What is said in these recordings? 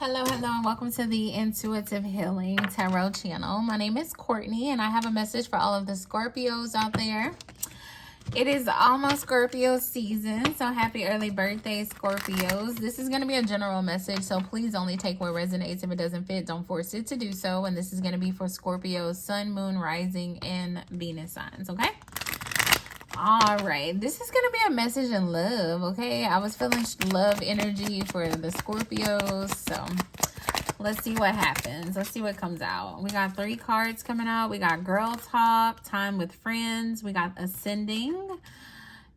Hello, and welcome to the Intuitive Healing Tarot channel. My name is Courtney, and I have a message for all of the Scorpios out there. It is almost Scorpio season, so happy early birthday, Scorpios. This is going to be a general message, so please only take what resonates. If it doesn't fit, don't force it to do so. And this is going to be for Scorpios, Sun, Moon, Rising, and Venus signs, okay? All right, this is going to be a message in love, okay? I was feeling love energy for the Scorpios, so let's see what happens. Let's see what comes out. We got 3 cards coming out. We got Girl Talk, Time with Friends. We got Ascending.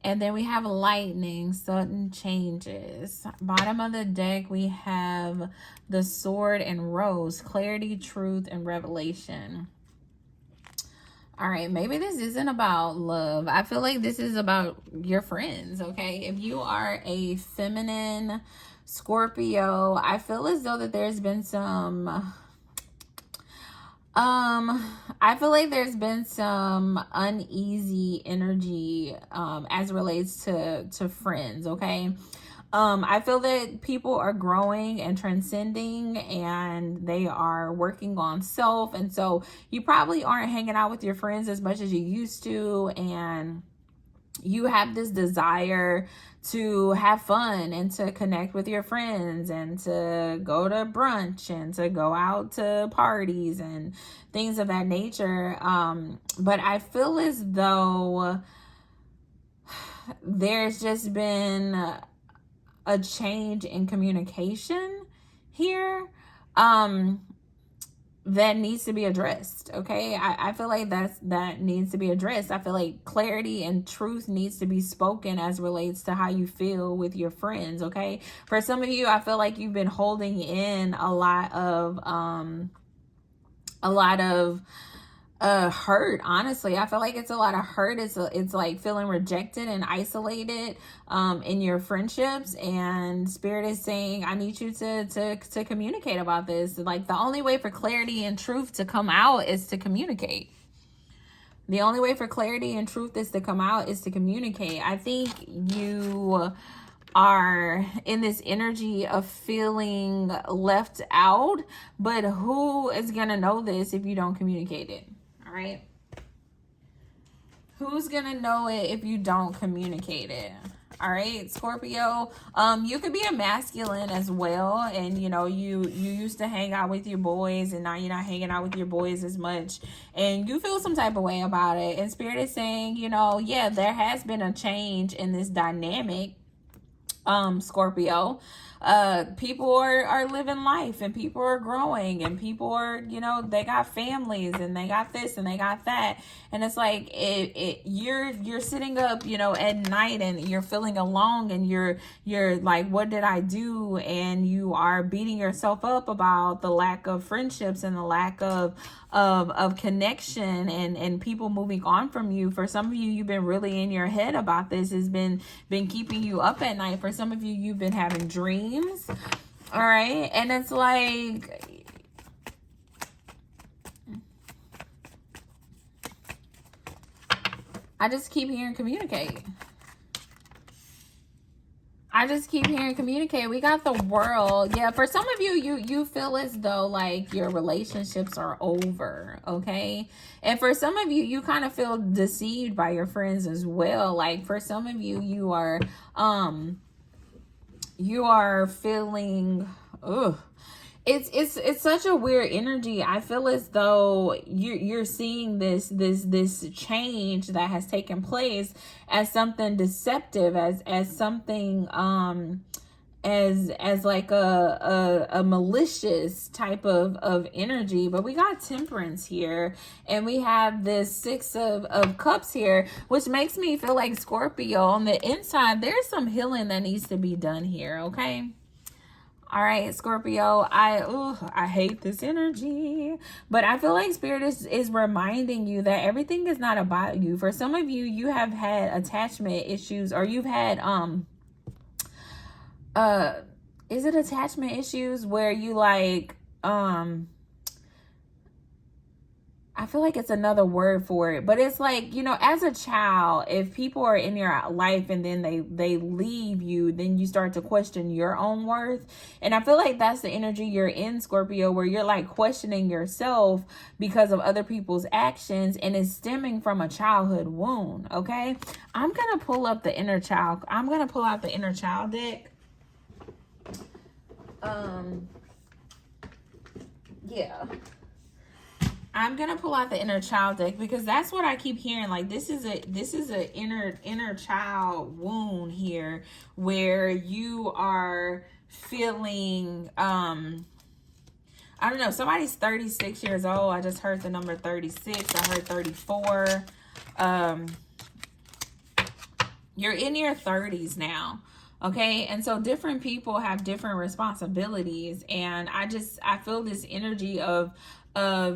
And then we have Lightning, Sudden Changes. Bottom of the deck, we have the Sword and Rose, Clarity, Truth, and Revelation. All right, maybe this isn't about love. I feel like this is about your friends, okay? If you are a feminine Scorpio, I feel as though that there's been some I feel like there's been some uneasy energy as it relates to friends, okay? I feel that people are growing and transcending, and they are working on self. And so you probably aren't hanging out with your friends as much as you used to. And you have this desire to have fun and to connect with your friends and to go to brunch and to go out to parties and things of that nature. But I feel as though there's just been a change in communication here that needs to be addressed, okay? I feel like that needs to be addressed. I feel like clarity and truth needs to be spoken as relates to how you feel with your friends, okay? For some of you, I feel like you've been holding in a lot of hurt. Honestly, I feel like it's a lot of hurt. It's like feeling rejected and isolated in your friendships, and Spirit is saying, I need you to communicate about this. Like, the only way for clarity and truth to come out is to communicate. The only way for clarity and truth is to come out is to communicate. I think you are in this energy of feeling left out, but who is gonna know this if you don't communicate it? Right? Who's gonna know it if you don't communicate it? All right, Scorpio, you could be a masculine as well, and you used to hang out with your boys, and now you're not hanging out with your boys as much, and you feel some type of way about it. And Spirit is saying, yeah, there has been a change in this dynamic, Scorpio. People are living life, and people are growing, and people are, they got families, and they got this and they got that. And it's like you're sitting up, at night, and you're feeling alone, and you're like, what did I do? And you are beating yourself up about the lack of friendships and the lack of connection and people moving on from you. For some of you, you've been really in your head about this. Has been keeping you up at night. For some of you, you've been having dreams. All right. And it's like, I just keep hearing communicate. We got the World. Yeah, for some of you, you feel as though like your relationships are over, okay? And for some of you, you kind of feel deceived by your friends as well. Like, for some of you, you are feeling, it's such a weird energy. I feel as though you're seeing this change that has taken place as something deceptive, as something as like a malicious type of energy. But we got Temperance here, and we have this 6 of Cups here, which makes me feel like, Scorpio, on the inside there's some healing that needs to be done here, okay? All right, Scorpio, I hate this energy, but I feel like Spirit is reminding you that everything is not about you. For some of you, you have had attachment issues, or you've had is it attachment issues where you like I feel like it's another word for it, but it's like, you know, as a child, if people are in your life and then they leave you, then you start to question your own worth. And I feel like that's the energy you're in, Scorpio, where you're like questioning yourself because of other people's actions, and it's stemming from a childhood wound. Okay, I'm gonna pull up the inner child. I'm gonna pull out the inner child deck. Yeah. I'm gonna pull out the inner child deck because that's what I keep hearing. Like this is a inner child wound here, where you are feeling I don't know, somebody's 36 years old. I just heard the number 36. I heard 34. You're in your 30s now. Okay, and so different people have different responsibilities, and I feel this energy of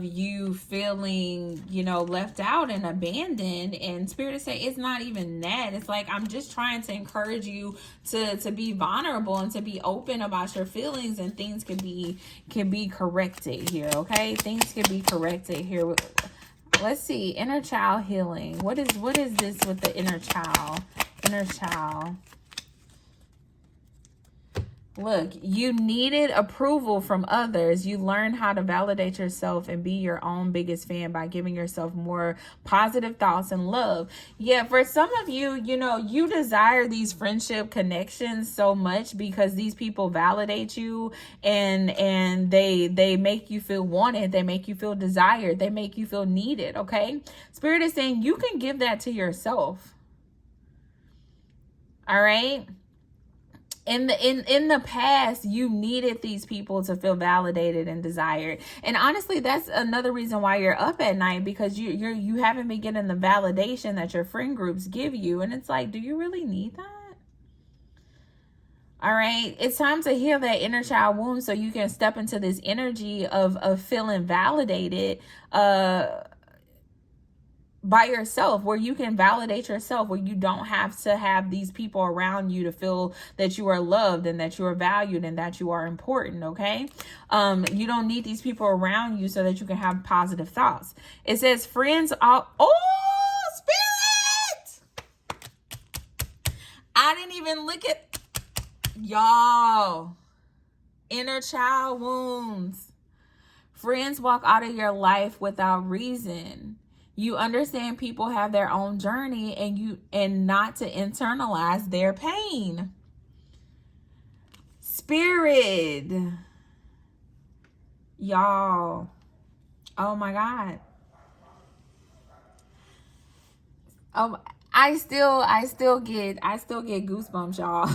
you feeling, you know, left out and abandoned. And Spirit is saying it's not even that. It's like, I'm just trying to encourage you to be vulnerable and to be open about your feelings, and things can be corrected here. Okay, things can be corrected here. Let's see, inner child healing. What is this with the inner child? Inner child. Look, you needed approval from others. You learned how to validate yourself and be your own biggest fan by giving yourself more positive thoughts and love. Yeah, for some of you, you know, you desire these friendship connections so much because these people validate you, and they make you feel wanted. They make you feel desired. They make you feel needed, okay? Spirit is saying you can give that to yourself. All right? In the past, you needed these people to feel validated and desired. And honestly, that's another reason why you're up at night, because you haven't been getting the validation that your friend groups give you. And it's like, do you really need that? All right, it's time to heal that inner child wound so you can step into this energy of feeling validated by yourself, where you can validate yourself, where you don't have to have these people around you to feel that you are loved and that you are valued and that you are important. Okay, you don't need these people around you so that you can have positive thoughts. It says friends are Spirit. I didn't even look at y'all. Inner child wounds. Friends walk out of your life without reason. You understand people have their own journey, and not to internalize their pain. Spirit. Y'all. Oh my God. I still get goosebumps, y'all.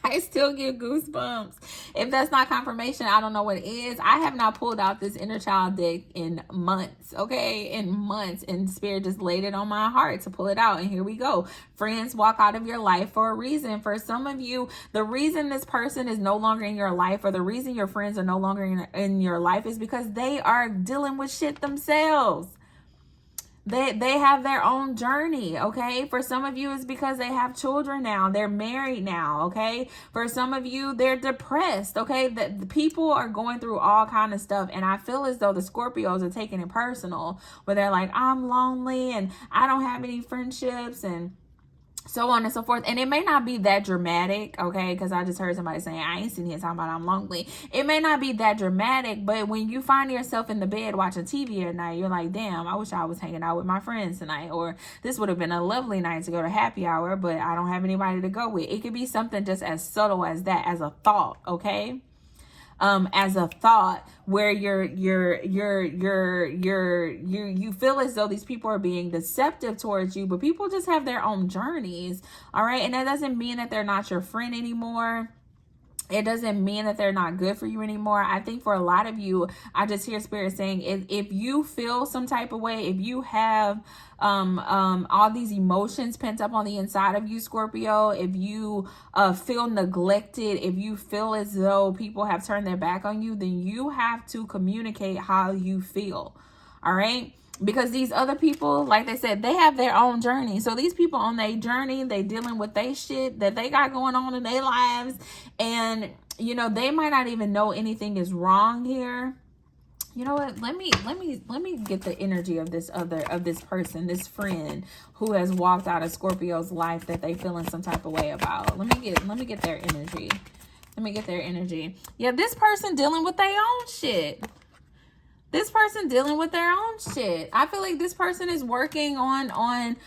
I still get goosebumps. If that's not confirmation, I don't know what is. I have not pulled out this inner child deck in months, okay? In months. And Spirit just laid it on my heart to pull it out. And here we go. Friends walk out of your life for a reason. For some of you, the reason this person is no longer in your life, or the reason your friends are no longer in your life, is because they are dealing with shit themselves. They have their own journey, okay? For some of you, it's because they have children now. They're married now, okay? For some of you, they're depressed, okay? The people are going through all kind of stuff, and I feel as though the Scorpios are taking it personal, where they're like, I'm lonely, and I don't have any friendships, and so on and so forth. And it may not be that dramatic, okay? Because I just heard somebody saying, I ain't sitting here talking about I'm lonely. It may not be that dramatic, but when you find yourself in the bed watching TV at night, you're like, damn, I wish I was hanging out with my friends tonight. Or this would have been a lovely night to go to happy hour, but I don't have anybody to go with. It could be something just as subtle as that, as a thought, okay? As a thought, where you feel as though these people are being deceptive towards you, but people just have their own journeys. All right. And that doesn't mean that they're not your friend anymore. It doesn't mean that they're not good for you anymore. I think for a lot of you, I just hear Spirit saying, if you feel some type of way, if you have all these emotions pent up on the inside of you, Scorpio, if you feel neglected, if you feel as though people have turned their back on you, then you have to communicate how you feel. All right. Because these other people, like they said, they have their own journey. So these people on their journey, they dealing with their shit that they got going on in their lives. And, you know, they might not even know anything is wrong here. You know what? Let me get the energy of this person, this friend who has walked out of Scorpio's life that they feeling some type of way about. Let me get their energy. Let me get their energy. Yeah, this person dealing with their own shit. This person dealing with their own shit. I feel like this person is working on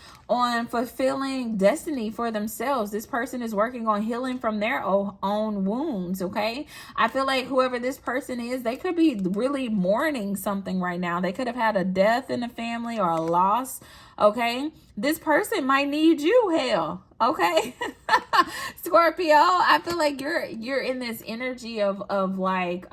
fulfilling destiny for themselves. This person is working on healing from their own wounds, okay? I feel like whoever this person is, they could be really mourning something right now. They could have had a death in the family or a loss, okay? This person might need you, hell, okay? Scorpio, I feel like you're in this energy of like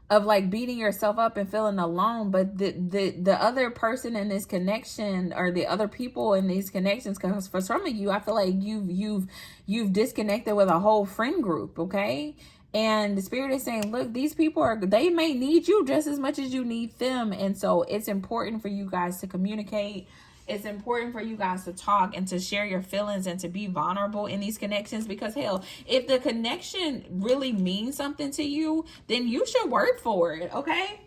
of like beating yourself up and feeling alone, but the other person in this connection, or the other people in these connections, because for some of you, I feel like you've disconnected with a whole friend group, okay? And the spirit is saying, look, these people they may need you just as much as you need them. And so it's important for you guys to communicate. It's important for you guys to talk and to share your feelings and to be vulnerable in these connections, because hell, if the connection really means something to you, then you should work for it, okay?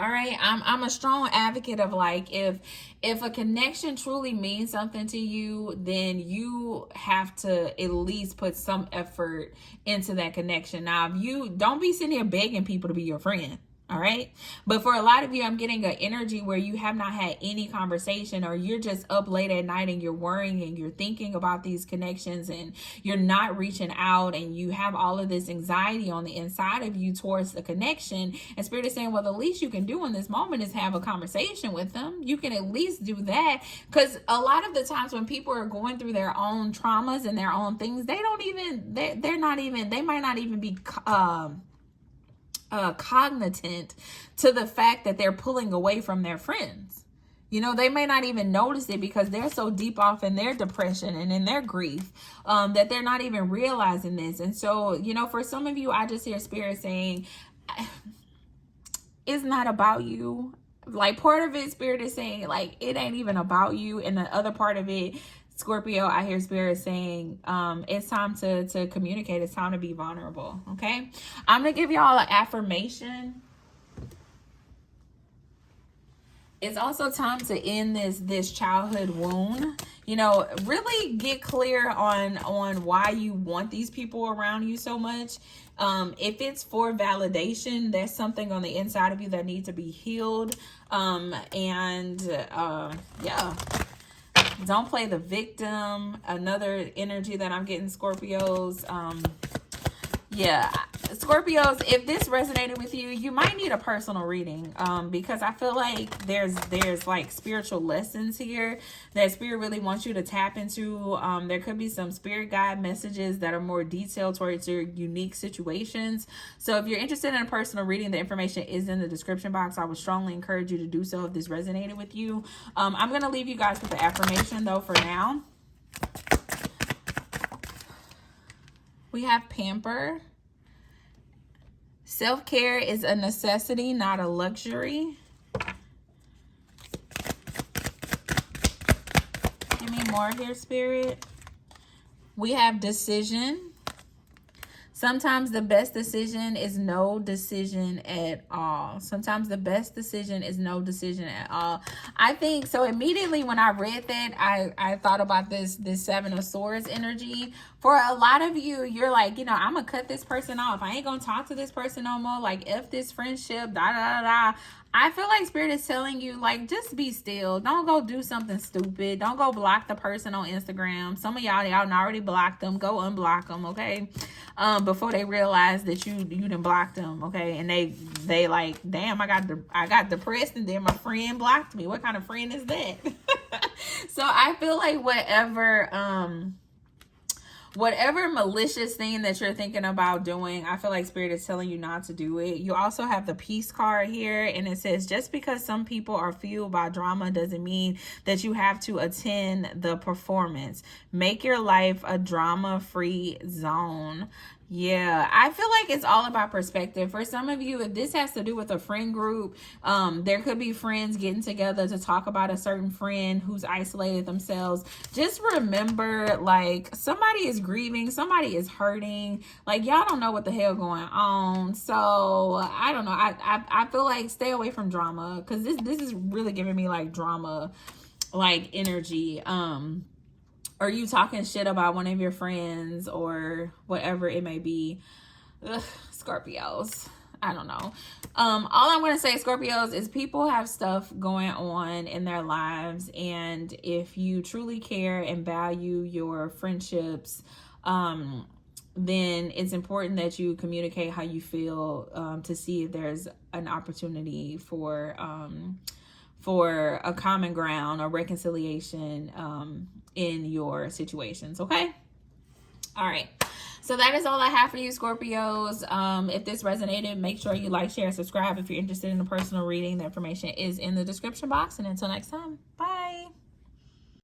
All right, I'm a strong advocate of like, if a connection truly means something to you, then you have to at least put some effort into that connection. Now, if you don't be sitting here begging people to be your friend. All right. But for a lot of you, I'm getting an energy where you have not had any conversation, or you're just up late at night and you're worrying and you're thinking about these connections and you're not reaching out, and you have all of this anxiety on the inside of you towards the connection. And Spirit is saying, well, the least you can do in this moment is have a conversation with them. You can at least do that, because a lot of the times when people are going through their own traumas and their own things, they might not even be cognizant to the fact that they're pulling away from their friends. You know, they may not even notice it because they're so deep off in their depression and in their grief that they're not even realizing this. And so, you know, for some of you, I just hear Spirit saying, it's not about you. Like, part of it, Spirit is saying, like, it ain't even about you. And the other part of it, Scorpio, I hear Spirit saying, it's time to communicate. It's time to be vulnerable, okay? I'm going to give y'all an affirmation. It's also time to end this childhood wound. You know, really get clear on why you want these people around you so much. If it's for validation, there's something on the inside of you that needs to be healed. Yeah. Don't play the victim. Another energy that I'm getting, Scorpios. Yeah, Scorpios, if this resonated with you, you might need a personal reading, because I feel like there's like spiritual lessons here that Spirit really wants you to tap into. There could be some spirit guide messages that are more detailed towards your unique situations. So if you're interested in a personal reading, the information is in the description box. I would strongly encourage you to do so if this resonated with you. I'm going to leave you guys with the affirmation though for now. We have pamper. Self-care is a necessity, not a luxury. Give me more here, Spirit. We have decision. Sometimes the best decision is no decision at all. Sometimes the best decision is no decision at all. I think so. Immediately when I read that, I thought about this Seven of Swords energy. For a lot of you, you're like, you know, I'm gonna cut this person off. I ain't gonna talk to this person no more. Like, F this friendship, da da da. I feel like Spirit is telling you, like, just be still. Don't go do something stupid. Don't go block the person on Instagram. Some of y'all already blocked them. Go unblock them, okay? Before they realize that you done blocked them, okay? And they like, damn, I got depressed and then my friend blocked me. What kind of friend is that? So I feel like whatever malicious thing that you're thinking about doing, I feel like Spirit is telling you not to do it. You also have the Peace card here, and it says, just because some people are fueled by drama doesn't mean that you have to attend the performance. Make your life a drama-free zone. Yeah, I feel like it's all about perspective. For some of you, if this has to do with a friend group, there could be friends getting together to talk about a certain friend who's isolated themselves. Just remember, like, somebody is grieving, somebody is hurting. Like, y'all don't know what the hell going on. So I don't know. I feel like stay away from drama, because this is really giving me like drama, like energy. Or you talking shit about one of your friends or whatever it may be. Ugh, Scorpios. I don't know. All I'm going to say, Scorpios, is people have stuff going on in their lives. And if you truly care and value your friendships, then it's important that you communicate how you feel, to see if there's an opportunity for a common ground or reconciliation in your situations. Okay. All right. So that is all I have for you, Scorpios. If this resonated, make sure you like, share, subscribe. If you're interested in a personal reading, the information is in the description box. And until next time, bye.